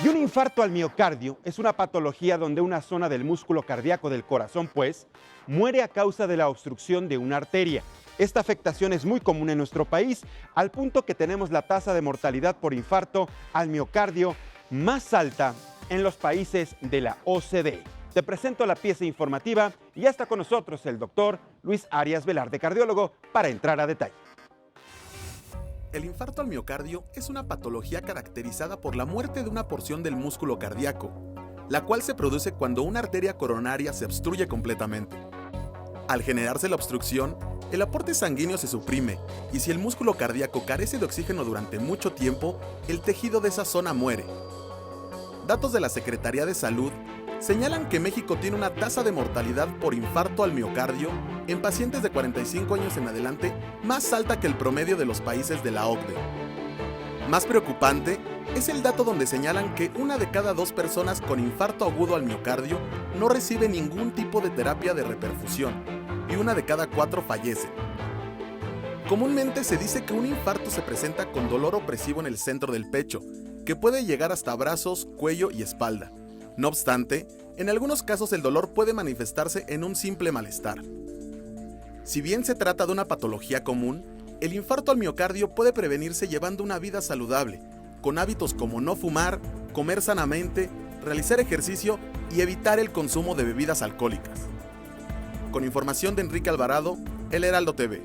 Y un infarto al miocardio es una patología donde una zona del músculo cardíaco del corazón, pues, muere a causa de la obstrucción de una arteria. Esta afectación es muy común en nuestro país, al punto que tenemos la tasa de mortalidad por infarto al miocardio más alta en los países de la OCDE. Te presento la pieza informativa y ya está con nosotros el doctor Luis Arias Velarde, cardiólogo, para entrar a detalle. El infarto al miocardio es una patología caracterizada por la muerte de una porción del músculo cardíaco, la cual se produce cuando una arteria coronaria se obstruye completamente. Al generarse la obstrucción, el aporte sanguíneo se suprime y si el músculo cardíaco carece de oxígeno durante mucho tiempo, el tejido de esa zona muere. Datos de la Secretaría de Salud señalan que México tiene una tasa de mortalidad por infarto al miocardio en pacientes de 45 años en adelante más alta que el promedio de los países de la OCDE. Más preocupante es el dato donde señalan que una de cada 2 personas con infarto agudo al miocardio no recibe ningún tipo de terapia de reperfusión y una de cada 4 fallece. Comúnmente se dice que un infarto se presenta con dolor opresivo en el centro del pecho, que puede llegar hasta brazos, cuello y espalda. No obstante, en algunos casos el dolor puede manifestarse en un simple malestar. Si bien se trata de una patología común, el infarto al miocardio puede prevenirse llevando una vida saludable, con hábitos como no fumar, comer sanamente, realizar ejercicio y evitar el consumo de bebidas alcohólicas. Con información de Enrique Alvarado, El Heraldo TV.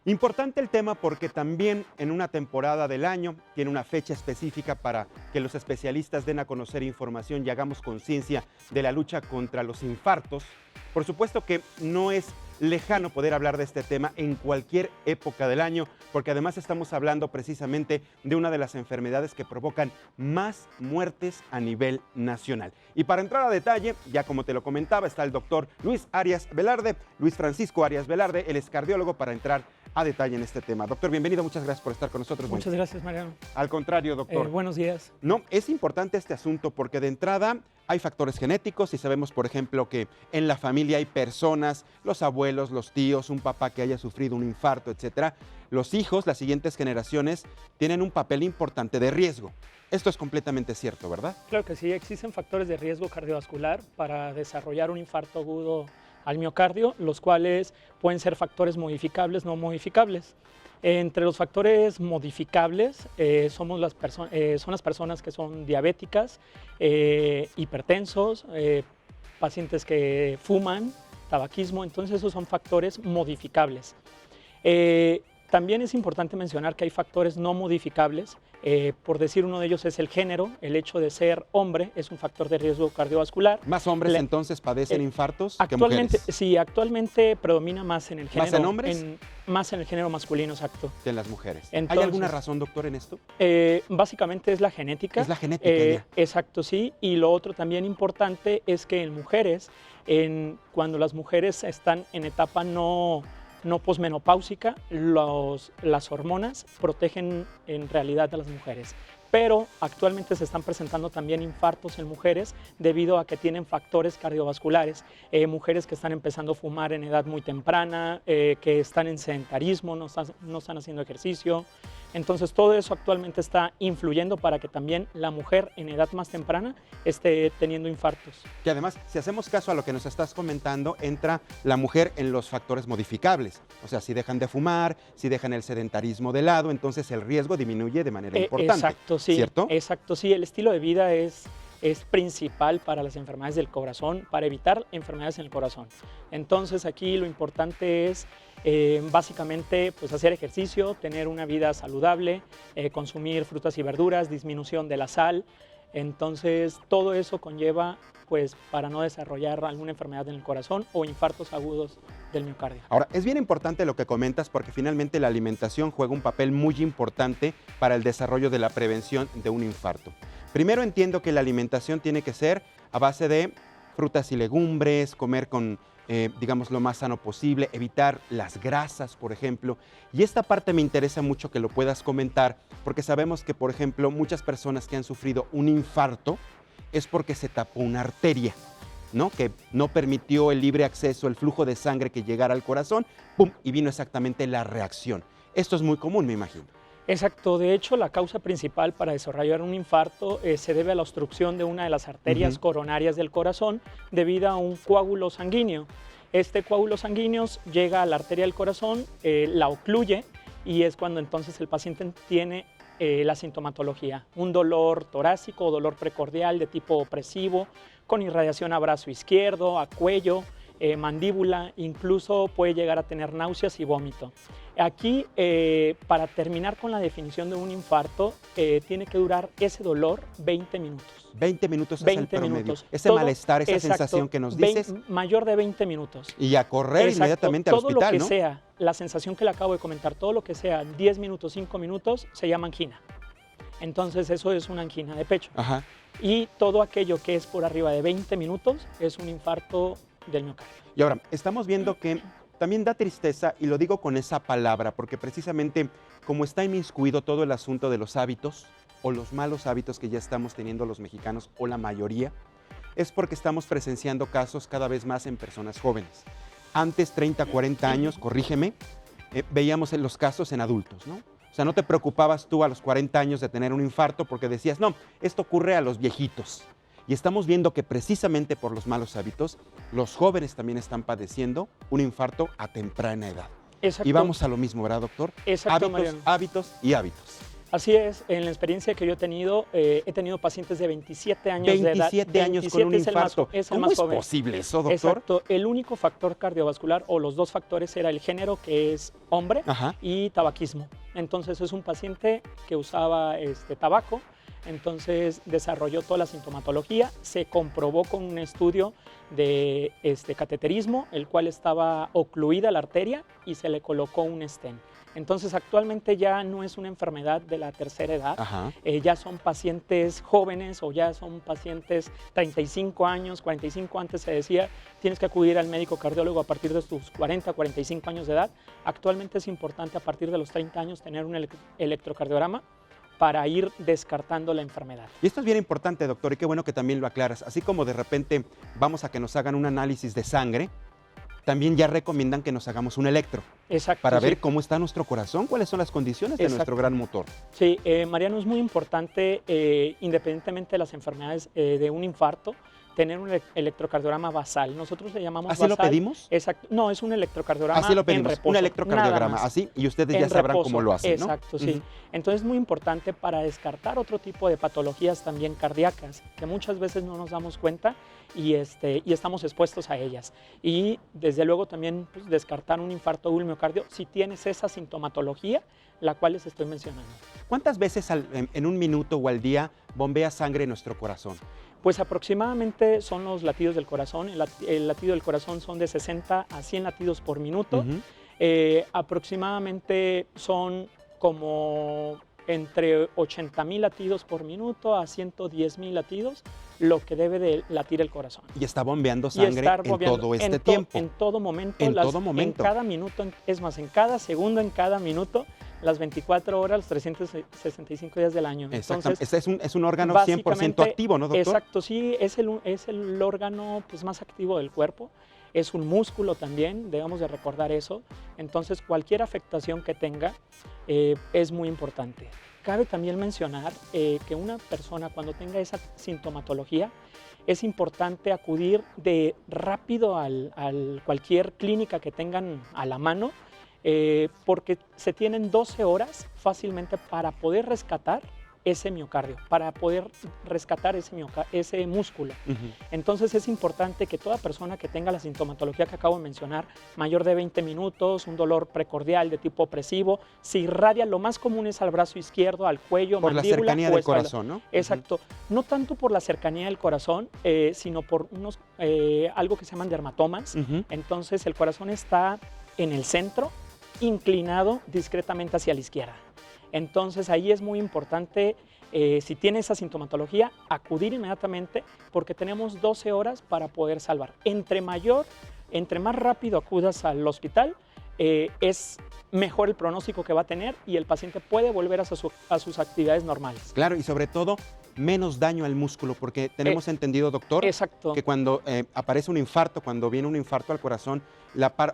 Importante el tema porque también en una temporada del año tiene una fecha específica para que los especialistas den a conocer información y hagamos conciencia de la lucha contra los infartos. Por supuesto que no es lejano poder hablar de este tema en cualquier época del año, porque además estamos hablando precisamente de una de las enfermedades que provocan más muertes a nivel nacional. Y para entrar a detalle, ya como te lo comentaba, está el doctor Luis Arias Velarde, Luis Francisco Arias Velarde, él es cardiólogo, para entrar a detalle en este tema. Doctor, bienvenido, muchas gracias por estar con nosotros. Muchas gracias, Mariano. Al contrario, doctor. Buenos días. No, es importante este asunto porque de entrada hay factores genéticos y sabemos, por ejemplo, que en la familia hay personas, los abuelos, los tíos, un papá que haya sufrido un infarto, etcétera. Los hijos, las siguientes generaciones, tienen un papel importante de riesgo. Esto es completamente cierto, ¿verdad? Claro que sí, existen factores de riesgo cardiovascular para desarrollar un infarto agudo al miocardio, los cuales pueden ser factores modificables, no modificables. Entre los factores modificables son las personas que son diabéticas, hipertensos, pacientes que fuman, tabaquismo, entonces esos son factores modificables. También es importante mencionar que hay factores no modificables, por decir uno de ellos es el género, el hecho de ser hombre es un factor de riesgo cardiovascular. ¿Más hombres entonces padecen infartos que actualmente, mujeres? Sí, actualmente predomina más en el género. ¿Más en hombres? Más en el género masculino, exacto. Que en las mujeres. Entonces, ¿hay alguna razón, doctor, en esto? Básicamente es la genética. Es la genética ya. Exacto, sí. Y lo otro también importante es que en mujeres, cuando las mujeres están en etapa no posmenopáusica, las hormonas protegen en realidad a las mujeres. Pero actualmente se están presentando también infartos en mujeres debido a que tienen factores cardiovasculares. Mujeres que están empezando a fumar en edad muy temprana, que están en sedentarismo, no están haciendo ejercicio. Entonces todo eso actualmente está influyendo para que también la mujer en edad más temprana esté teniendo infartos. Que además, si hacemos caso a lo que nos estás comentando, entra la mujer en los factores modificables. O sea, si dejan de fumar, si dejan el sedentarismo de lado, entonces el riesgo disminuye de manera importante. Exacto, sí. ¿Cierto? Exacto, sí. El estilo de vida es principal para las enfermedades del corazón, para evitar enfermedades en el corazón. Entonces aquí lo importante es básicamente pues, hacer ejercicio, tener una vida saludable, consumir frutas y verduras, disminución de la sal. Entonces todo eso conlleva pues, para no desarrollar alguna enfermedad en el corazón o infartos agudos del miocardio. Ahora, es bien importante lo que comentas porque finalmente la alimentación juega un papel muy importante para el desarrollo de la prevención de un infarto. Primero entiendo que la alimentación tiene que ser a base de frutas y legumbres, comer con, digamos, lo más sano posible, evitar las grasas, por ejemplo. Y esta parte me interesa mucho que lo puedas comentar porque sabemos que, por ejemplo, muchas personas que han sufrido un infarto es porque se tapó una arteria, ¿no? Que no permitió el libre acceso, el flujo de sangre que llegara al corazón, ¡pum! Y vino exactamente la reacción. Esto es muy común, me imagino. Exacto, de hecho la causa principal para desarrollar un infarto se debe a la obstrucción de una de las arterias coronarias del corazón debido a un coágulo sanguíneo. Este coágulo sanguíneo llega a la arteria del corazón, la ocluye y es cuando entonces el paciente tiene la sintomatología, un dolor torácico o dolor precordial de tipo opresivo, con irradiación a brazo izquierdo, a cuello, mandíbula, incluso puede llegar a tener náuseas y vómito. Aquí, para terminar con la definición de un infarto, tiene que durar ese dolor 20 minutos. 20 minutos es 20 el promedio. minutos. Ese malestar, esa sensación que nos dices. Mayor de 20 minutos. Y a correr inmediatamente al hospital, todo lo que ¿no? sea, la sensación que le acabo de comentar, todo lo que sea 10 minutos, 5 minutos, se llama angina. Entonces eso es una angina de pecho. Ajá. Y todo aquello que es por arriba de 20 minutos es un infarto del miocardio. Y ahora, estamos viendo que también da tristeza, y lo digo con esa palabra, porque precisamente como está inmiscuido todo el asunto de los hábitos o los malos hábitos que ya estamos teniendo los mexicanos o la mayoría, es porque estamos presenciando casos cada vez más en personas jóvenes. Antes, 30, 40 años, corrígeme, veíamos los casos en adultos, ¿no? O sea, no te preocupabas tú a los 40 años de tener un infarto porque decías, no, esto ocurre a los viejitos. Y estamos viendo que precisamente por los malos hábitos, los jóvenes también están padeciendo un infarto a temprana edad. Exacto. Y vamos a lo mismo, ¿verdad, doctor? Exacto, Hábitos, Mariano. hábitos y hábitos. Así es, en la experiencia que yo he tenido pacientes de 27 años de edad. 27 años con un infarto. Es el ¿Cómo más es joven. posible eso, doctor? Exacto. El único factor cardiovascular o los dos factores era el género, que es hombre, Ajá. y tabaquismo. Entonces es un paciente que usaba tabaco, entonces desarrolló toda la sintomatología, se comprobó con un estudio de cateterismo, el cual estaba ocluida la arteria y se le colocó un stent. Entonces actualmente ya no es una enfermedad de la tercera edad, Ajá. ya son pacientes jóvenes o ya son pacientes 35 años, 45 antes se decía, tienes que acudir al médico cardiólogo a partir de tus 40, 45 años de edad. Actualmente es importante a partir de los 30 años tener un electrocardiograma para ir descartando la enfermedad. Y esto es bien importante, doctor, y qué bueno que también lo aclaras. Así como de repente vamos a que nos hagan un análisis de sangre, también ya recomiendan que nos hagamos un electro. Exacto. Para sí. ver cómo está nuestro corazón, cuáles son las condiciones de Exacto. nuestro gran motor. Sí, Mariano, es muy importante, independientemente de las enfermedades de un infarto, tener un electrocardiograma basal. Nosotros le llamamos ¿Así basal. lo pedimos? Exacto. No, es un electrocardiograma Así lo en pedimos, reposo. un electrocardiograma, nada más. así, y ustedes En ya sabrán reposo. cómo lo hacen, ¿no? Exacto, sí. Entonces es muy importante para descartar otro tipo de patologías también cardíacas, que muchas veces no nos damos cuenta y estamos expuestos a ellas. Y desde luego también pues, descartar un infarto del miocardio si tienes esa sintomatología, la cual les estoy mencionando. ¿Cuántas veces en un minuto o al día bombea sangre en nuestro corazón? Pues aproximadamente son los latidos del corazón. El latido del corazón son de 60 a 100 latidos por minuto. Aproximadamente son como entre 80,000 latidos por minuto a 110,000 latidos, lo que debe de latir el corazón. Y está bombeando Y sangre estar en bombeando todo este tiempo. En todo momento. En todo momento. En cada minuto, es más, en cada segundo, en cada minuto, las 24 horas, los 365 días del año. Exactamente. Entonces, Es un órgano 100% básicamente, activo, ¿no, doctor? Exacto, sí, es el órgano pues, más activo del cuerpo. Es un músculo también, debemos de recordar eso. Entonces, cualquier afectación que tenga es muy importante. Cabe también mencionar que una persona cuando tenga esa sintomatología, es importante acudir de rápido a cualquier clínica que tengan a la mano, porque se tienen 12 horas fácilmente para poder rescatar ese miocardio, para poder rescatar ese músculo. Entonces es importante que toda persona que tenga la sintomatología que acabo de mencionar, mayor de 20 minutos, un dolor precordial de tipo opresivo, se irradia, lo más común es al brazo izquierdo, al cuello, Por la mandíbula cercanía o del espalda. corazón, ¿no? Exacto. No tanto por la cercanía del corazón, sino por algo que se llaman dermatomas. Entonces el corazón está en el centro, inclinado discretamente hacia la izquierda. Entonces ahí es muy importante, si tiene esa sintomatología, acudir inmediatamente porque tenemos 12 horas para poder salvar. Entre más rápido acudas al hospital, es mejor el pronóstico que va a tener y el paciente puede volver a sus actividades normales. Claro, y sobre todo, menos daño al músculo, porque tenemos entendido, doctor, Exacto. que cuando aparece un infarto, cuando viene un infarto al corazón,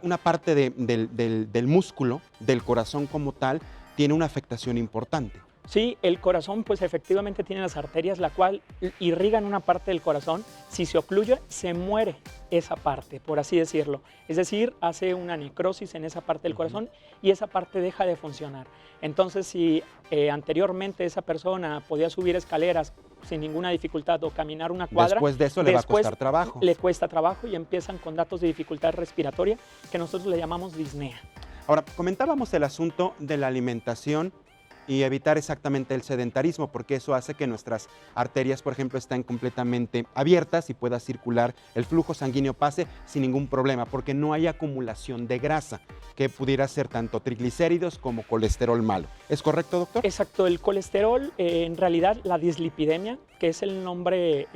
una parte del músculo, del corazón como tal, tiene una afectación importante. Sí, el corazón pues efectivamente tiene las arterias, la cual irrigan una parte del corazón. Si se ocluye, se muere esa parte, por así decirlo. Es decir, hace una necrosis en esa parte del corazón y esa parte deja de funcionar. Entonces, si anteriormente esa persona podía subir escaleras sin ninguna dificultad o caminar una cuadra, Después de eso le va a costar trabajo. Le cuesta trabajo y empiezan con datos de dificultad respiratoria que nosotros le llamamos disnea. Ahora, comentábamos el asunto de la alimentación y evitar exactamente el sedentarismo, porque eso hace que nuestras arterias, por ejemplo, estén completamente abiertas y pueda circular, el flujo sanguíneo pase sin ningún problema, porque no hay acumulación de grasa, que pudiera ser tanto triglicéridos como colesterol malo. ¿Es correcto, doctor? Exacto, el colesterol, en realidad la dislipidemia, que es el nombre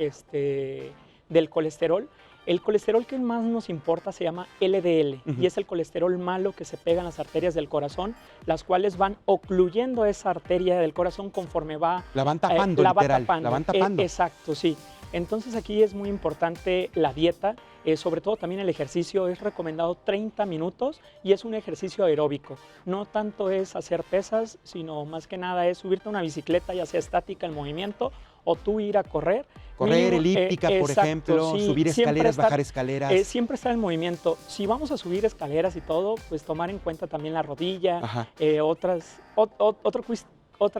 del colesterol, el colesterol que más nos importa se llama LDL y es el colesterol malo que se pega en las arterias del corazón, las cuales van ocluyendo esa arteria del corazón conforme va... La van tapando, literal. La van tapando. Exacto, sí. Entonces aquí es muy importante la dieta, sobre todo también el ejercicio. Es recomendado 30 minutos y es un ejercicio aeróbico. No tanto es hacer pesas, sino más que nada es subirte a una bicicleta, ya sea estática en movimiento, o tú ir a correr. Correr, elíptica, por ejemplo, sí, subir escaleras, bajar escaleras. Siempre está en movimiento. Si vamos a subir escaleras y todo, pues tomar en cuenta también la rodilla, otra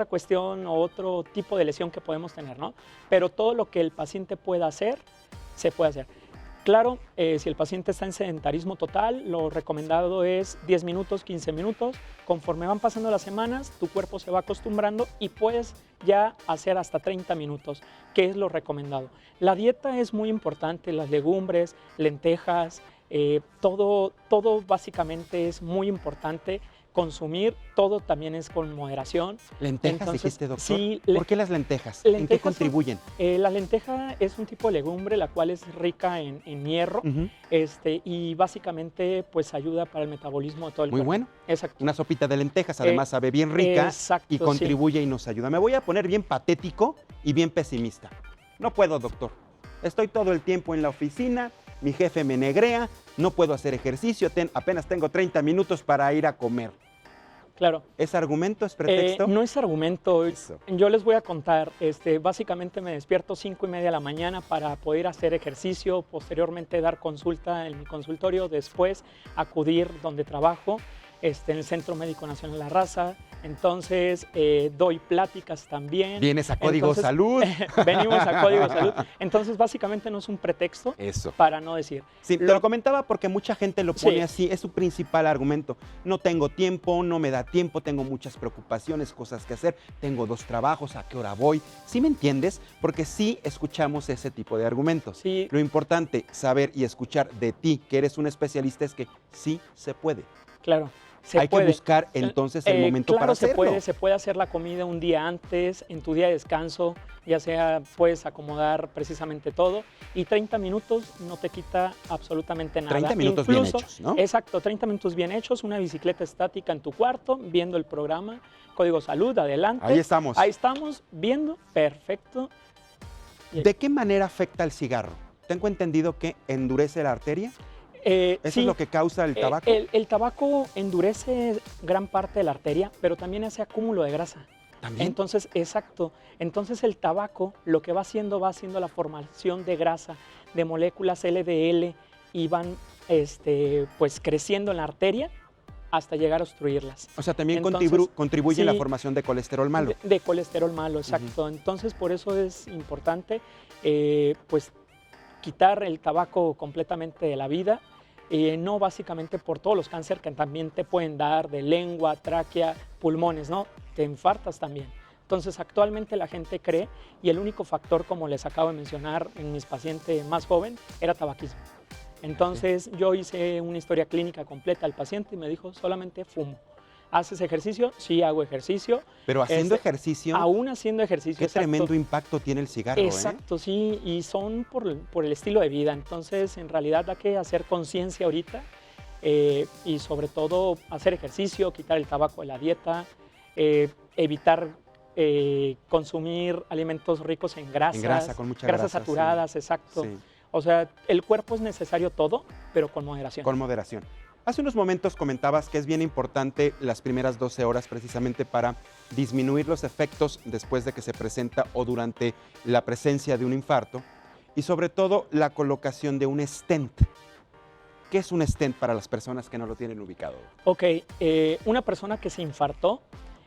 cuestión o otro tipo de lesión que podemos tener, ¿no? Pero todo lo que el paciente pueda hacer, se puede hacer. Claro, si el paciente está en sedentarismo total, lo recomendado es 10 minutos, 15 minutos. Conforme van pasando las semanas, tu cuerpo se va acostumbrando y puedes ya hacer hasta 30 minutos, que es lo recomendado. La dieta es muy importante, las legumbres, lentejas, todo básicamente es muy importante. Consumir, todo también es con moderación. ¿Lentejas? Entonces, dijiste, doctor. Sí. ¿Por qué las lentejas? ¿En qué contribuyen? La lenteja es un tipo de legumbre, la cual es rica en hierro y básicamente pues ayuda para el metabolismo de todo el cuerpo. Muy bueno. Exacto. Una sopita de lentejas, además sabe bien rica exacto, y contribuye y nos ayuda. Me voy a poner bien patético y bien pesimista. No puedo, doctor. Estoy todo el tiempo en la oficina, mi jefe me negrea, no puedo hacer ejercicio, apenas tengo 30 minutos para ir a comer. Claro. ¿Es argumento, es pretexto? No es argumento. Eso. Yo les voy a contar. Básicamente me despierto 5:30 de la mañana para poder hacer ejercicio, posteriormente dar consulta en mi consultorio, después acudir donde trabajo, en el Centro Médico Nacional La Raza. Entonces, doy pláticas también. ¿Vienes a Código Salud? Venimos a Código Salud. Entonces, básicamente no es un pretexto para no decir. Sí, te lo comentaba porque mucha gente lo pone así, es su principal argumento. No tengo tiempo, no me da tiempo, tengo muchas preocupaciones, cosas que hacer, tengo 2 trabajos, ¿a qué hora voy? ¿Sí me entiendes? Porque sí escuchamos ese tipo de argumentos. Sí. Lo importante, saber y escuchar de ti, que eres un especialista, es que sí se puede. Claro. Hay que buscar entonces el momento para hacerlo. Se puede hacer la comida un día antes, en tu día de descanso, ya sea puedes acomodar precisamente todo y 30 minutos no te quita absolutamente nada. 30 minutos bien hechos, ¿no? Exacto, 30 minutos bien hechos, una bicicleta estática en tu cuarto, viendo el programa, Código Salud, adelante. Ahí estamos. Ahí estamos, viendo, perfecto. ¿De qué manera afecta el cigarro? Tengo entendido que endurece la arteria. ¿Eso es lo que causa el tabaco? El tabaco endurece gran parte de la arteria, pero también hace acúmulo de grasa. ¿También? Entonces, exacto. Entonces el tabaco lo que va haciendo la formación de grasa, de moléculas LDL y van pues creciendo en la arteria hasta llegar a obstruirlas. O sea, también contribuye en la formación de colesterol malo. De colesterol malo, exacto. Entonces, por eso es importante pues quitar el tabaco completamente de la vida, no básicamente por todos los cánceres que también te pueden dar de lengua, tráquea, pulmones, ¿no? Te infartas también. Entonces, actualmente la gente cree, y el único factor, como les acabo de mencionar en mis pacientes más joven, era tabaquismo. Entonces, yo hice una historia clínica completa al paciente y me dijo, solamente fumo. ¿Haces ejercicio? Sí, hago ejercicio. Pero haciendo ejercicio... Aún haciendo ejercicio. Qué tremendo impacto tiene el cigarro, Exacto, sí, y son por el estilo de vida. Entonces, en realidad hay que hacer conciencia ahorita y sobre todo hacer ejercicio, quitar el tabaco de la dieta, evitar consumir alimentos ricos en grasas. En grasa, con mucha grasa. Grasas saturadas, exacto. Sí. O sea, el cuerpo es necesario todo, pero con moderación. Con moderación. Hace unos momentos comentabas que es bien importante las primeras 12 horas precisamente para disminuir los efectos después de que se presenta o durante la presencia de un infarto y sobre todo la colocación de un stent. ¿Qué es un stent para las personas que no lo tienen ubicado? Ok, una persona que se infartó,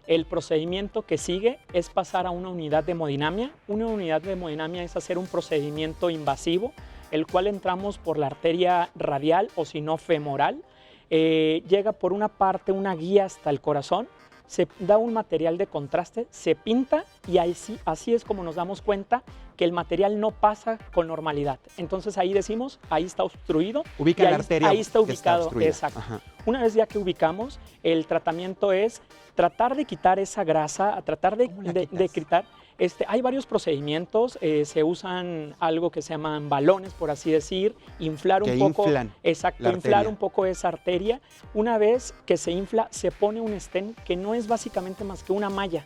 el procedimiento que sigue es pasar a una unidad de hemodinamia. Una unidad de hemodinamia es hacer un procedimiento invasivo, el cual entramos por la arteria radial o si no femoral. Llega por una parte una guía hasta el corazón, se da un material de contraste, se pinta y así es como nos damos cuenta que el material no pasa con normalidad. Entonces ahí decimos, ahí está obstruido. Ubica la arteria. Ahí está ubicado, obstruida. exacto. Ajá. Una vez ya que ubicamos, el tratamiento es tratar de quitar esa grasa, tratar ¿Cómo la de quitas? quitar. Hay varios procedimientos, se usan algo que se llaman balones, por así decir, inflar Que un poco, inflan exacto, la inflar arteria. un poco esa arteria. Una vez que se infla, se pone un stent que no es básicamente más que una malla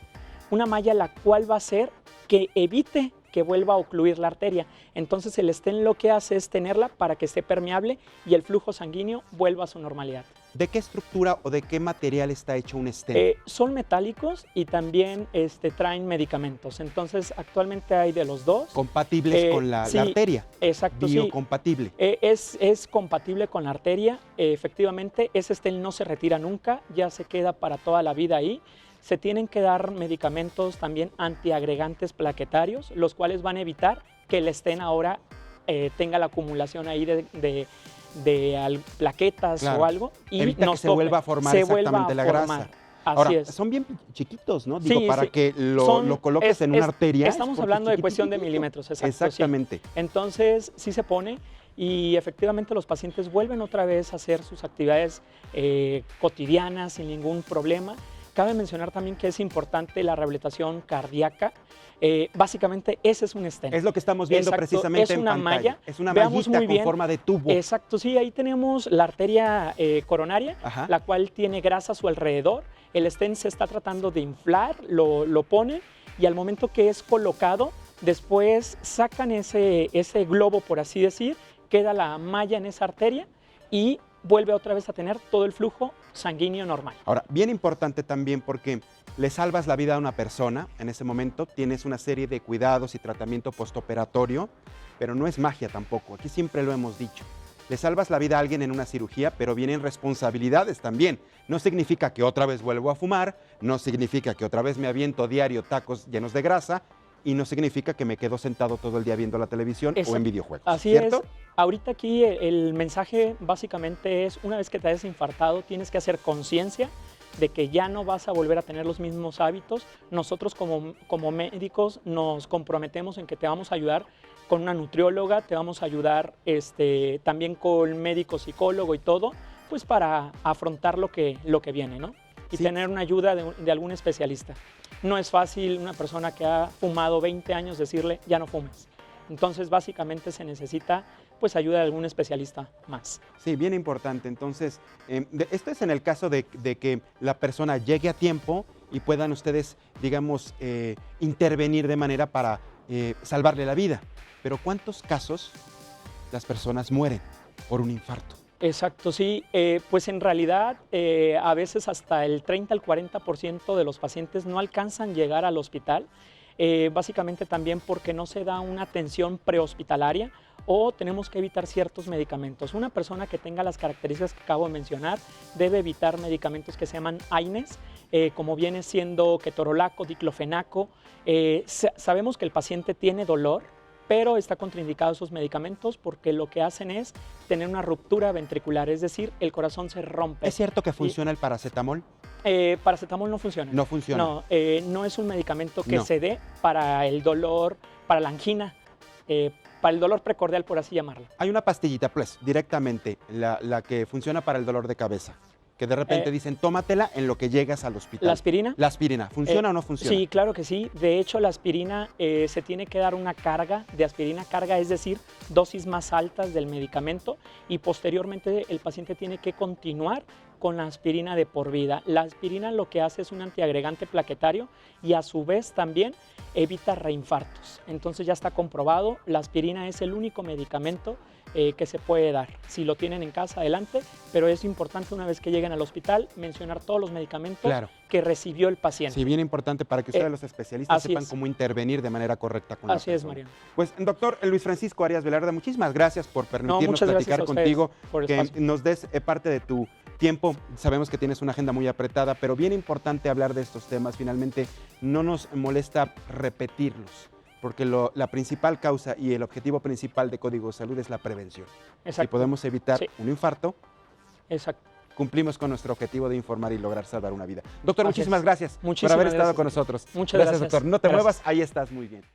la cual va a hacer que evite que vuelva a ocluir la arteria. Entonces el stent lo que hace es tenerla para que esté permeable y el flujo sanguíneo vuelva a su normalidad. ¿De qué estructura o de qué material está hecho un stent? Son metálicos y también traen medicamentos. Entonces, actualmente hay de los dos. Compatibles con la sí, arteria. Exacto, sí. Biocompatible. Es compatible con la arteria. Efectivamente, ese stent no se retira nunca, ya se queda para toda la vida ahí. Se tienen que dar medicamentos también antiagregantes plaquetarios, los cuales van a evitar que el stent ahora tenga la acumulación ahí de plaquetas Claro. o algo y Evita que se vuelva a formar exactamente la grasa. Así Ahora, es. son bien chiquitos, ¿no? Digo, Sí, para sí. que lo coloques en una arteria. Estamos porque hablando es de cuestión de chiquitito. milímetros, exacto. Exactamente. Sí. Entonces, sí se pone y efectivamente los pacientes vuelven otra vez a hacer sus actividades cotidianas sin ningún problema. Cabe mencionar también que es importante la rehabilitación cardíaca. Básicamente, ese es un stent. Es lo que estamos viendo Exacto, precisamente es en una pantalla. malla. Es una Veamos mallita muy con bien. forma de tubo. Exacto, sí, ahí tenemos la arteria coronaria, Ajá. la cual tiene grasa a su alrededor. El stent se está tratando de inflar, lo ponen y al momento que es colocado, después sacan ese globo, por así decir, queda la malla en esa arteria y vuelve otra vez a tener todo el flujo sanguíneo normal. Ahora, bien importante también porque le salvas la vida a una persona en ese momento, tienes una serie de cuidados y tratamiento postoperatorio, pero no es magia tampoco, aquí siempre lo hemos dicho. Le salvas la vida a alguien en una cirugía, pero vienen responsabilidades también. No significa que otra vez vuelvo a fumar, no significa que otra vez me aviento diario tacos llenos de grasa y no significa que me quedo sentado todo el día viendo la televisión o en videojuegos. Así ¿cierto? es. Ahorita aquí el mensaje básicamente es, una vez que te hayas infartado, tienes que hacer conciencia de que ya no vas a volver a tener los mismos hábitos. Nosotros como médicos nos comprometemos en que te vamos a ayudar con una nutrióloga, te vamos a ayudar también con médico, psicólogo y todo, pues para afrontar lo que viene, ¿no? Y Sí. tener una ayuda de algún especialista. No es fácil una persona que ha fumado 20 años decirle, ya no fumes. Entonces, básicamente se necesita pues ayuda de algún especialista más. Sí, bien importante. Entonces, esto es en el caso de que la persona llegue a tiempo y puedan ustedes, digamos, intervenir de manera para salvarle la vida. Pero ¿cuántos casos las personas mueren por un infarto? Exacto, sí. Pues en realidad a veces hasta el 30 al 40% de los pacientes no alcanzan a llegar al hospital, básicamente también porque no se da una atención prehospitalaria o tenemos que evitar ciertos medicamentos. Una persona que tenga las características que acabo de mencionar debe evitar medicamentos que se llaman AINES, como viene siendo ketorolaco, diclofenaco. Sabemos que el paciente tiene dolor, pero está contraindicado esos medicamentos porque lo que hacen es tener una ruptura ventricular, es decir, el corazón se rompe. ¿Es cierto que funciona el paracetamol? Paracetamol no funciona. No funciona. No, no es un medicamento que No. se dé para el dolor, para la angina, para el dolor precordial, por así llamarlo. Hay una pastillita, pues, directamente, la que funciona para el dolor de cabeza, que de repente dicen, tómatela en lo que llegas al hospital. ¿La aspirina? La aspirina, ¿funciona o no funciona? Sí, claro que sí. De hecho, la aspirina se tiene que dar una carga de aspirina, carga es decir, dosis más altas del medicamento y posteriormente el paciente tiene que continuar con la aspirina de por vida. La aspirina lo que hace es un antiagregante plaquetario y a su vez también evita reinfartos. Entonces ya está comprobado, la aspirina es el único medicamento que se puede dar. Si lo tienen en casa, adelante, pero es importante una vez que lleguen al hospital mencionar todos los medicamentos Claro. que recibió el paciente. Sí, bien importante para que ustedes los especialistas así sepan es. cómo intervenir de manera correcta con la Así es, persona. Mariano. Pues, doctor Luis Francisco Arias Velarde, muchísimas gracias por permitirnos muchas gracias platicar a ustedes contigo, por el que espacio. nos des parte de tu tiempo. Sabemos que tienes una agenda muy apretada, pero bien importante hablar de estos temas. Finalmente, no nos molesta repetirlos, porque la principal causa y el objetivo principal de Código Salud es la prevención. Exacto. Si podemos evitar Sí. un infarto, Exacto. cumplimos con nuestro objetivo de informar y lograr salvar una vida. Doctor, Así muchísimas es. gracias por Muchísimas haber estado gracias. con nosotros. Muchas gracias. Doctor. No te Gracias. muevas, ahí estás muy bien.